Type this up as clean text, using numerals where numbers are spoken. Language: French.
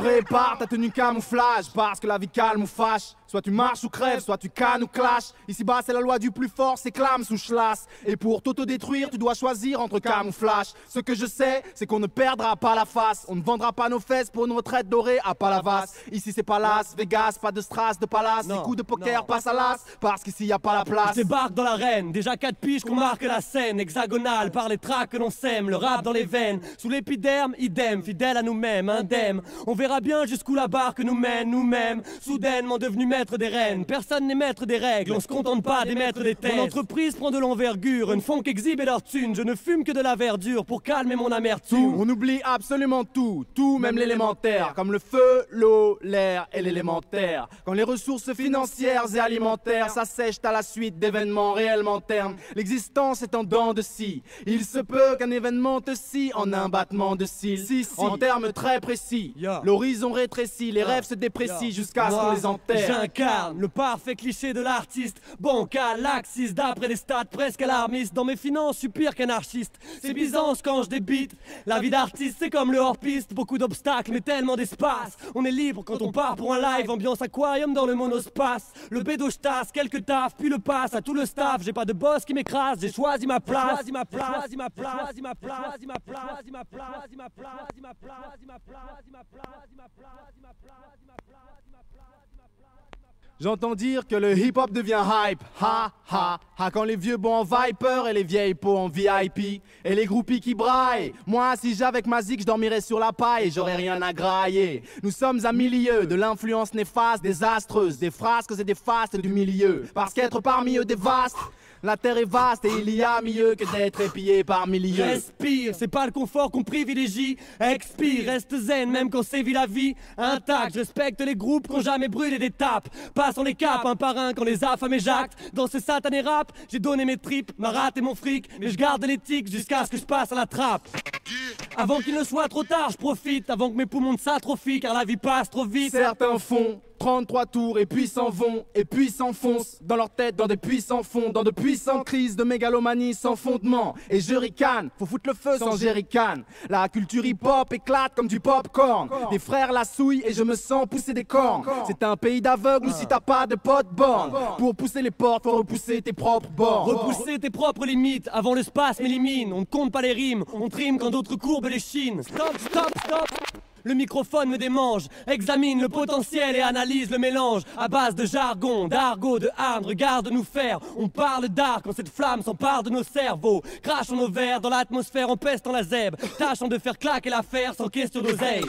Prépare ta tenue camouflage, parce que la vie calme ou fâche. Soit tu marches ou crèves, soit tu cannes ou clashes. Ici-bas, c'est la loi du plus fort, c'est clame sous chlasse. Et pour t'autodétruire, tu dois choisir entre camouflage. Ce que je sais, c'est qu'on ne perdra pas la face. On ne vendra pas nos fesses pour une retraite dorée à Palavas. Ici, c'est pas Las Vegas, pas de strass, de palace. Les coups de poker passent à l'as, parce qu'ici, y a pas la place. Je débarque dans l'arène, déjà 4 piges qu'on marque la scène. Hexagonale, par les tracks que l'on sème, le rap dans les veines. Sous l'épiderme, idem, fidèle à nous-mêmes, indemne. On verra bien jusqu'où la barque nous mène, nous-mêmes. Soudainement devenus maîtres des rênes. Personne n'est maître des règles, on se contente pas des maîtres des thèses. Mon entreprise prend de l'envergure, une font qu'exhiber leur thune. Je ne fume que de la verdure pour calmer mon amertume. On oublie absolument tout, même l'élémentaire. Comme le feu, l'eau, l'air et l'élémentaire. Quand les ressources financières et alimentaires s'assèchent à la suite d'événements réellement ternes. L'existence est en dents de scie. Il se peut qu'un événement te scie en un battement de cils. En termes très précis, l'horizon rétrécit, les rêves se déprécient jusqu'à ce qu'on les enterre. J'incarne le parfait cliché de l'artiste. Bancal, laxiste, d'après les stats presque alarmistes. Dans mes finances, je suis pire qu'anarchiste. C'est Byzance quand je débite. La vie d'artiste, c'est comme le hors-piste. Beaucoup d'obstacles, mais tellement d'espace. On est libre quand on part pour un live. Ambiance aquarium dans le monospace. Le bédo je tasse, quelques tafs, puis le passe à tout le staff. J'ai pas de boss qui m'écrase, j'ai choisi ma place. Choisi ma place, choisi ma place, choisi ma place, choisi ma place, choisi ma place, choisi ma place, choisi ma place, choisi ma place, choisi ma place, choisi ma place, choisi ma place, choisi ma place. J'entends dire que le hip-hop devient hype, ha ha ha. Quand les vieux bons en Viper et les vieilles peaux en VIP. Et les groupies qui braillent. Moi, si j'avais avec ma zik, je dormirais sur la paille et j'aurais rien à grailler. Nous sommes à milieu de l'influence néfaste, désastreuse, des frasques et des fastes du milieu. Parce qu'être parmi eux des vastes, la terre est vaste et il y a mieux que d'être épié par milliers. Respire, c'est pas le confort qu'on privilégie. Expire, reste zen même quand sévit la vie intact. Je respecte les groupes qui ont jamais brûlé des tapes. Passons les caps un par un quand les affamés jactent. Dans ce satané rap, j'ai donné mes tripes, ma rate et mon fric. Mais je garde l'éthique jusqu'à ce que je passe à la trappe. Avant qu'il ne soit trop tard, je profite. Avant que mes poumons ne s'atrophient, car la vie passe trop vite. Certains font 33 tours et puis s'en vont, et puis s'enfoncent dans leur tête, dans des puissants fonds, dans de puissantes crises de mégalomanie sans fondement. Et je ricane, faut foutre le feu sans jerrycan. La culture hip-hop éclate comme du popcorn. Des frères la souillent et je me sens pousser des cornes. C'est un pays d'aveugles si t'as pas de potes bornes. Pour pousser les portes, faut repousser tes propres bornes. Repousser tes propres limites, avant le spasme élimine. On ne compte pas les rimes, on trime quand d'autres courbent les chines. Stop, stop, stop. Le microphone me démange, examine le potentiel et analyse le mélange. À base de jargon, d'argot, de harne, regarde nous faire. On parle d'art quand cette flamme s'empare de nos cerveaux. Crachons nos verres dans l'atmosphère en pestant la zèbre. Tâchons de faire claquer l'affaire sans question d'oseille.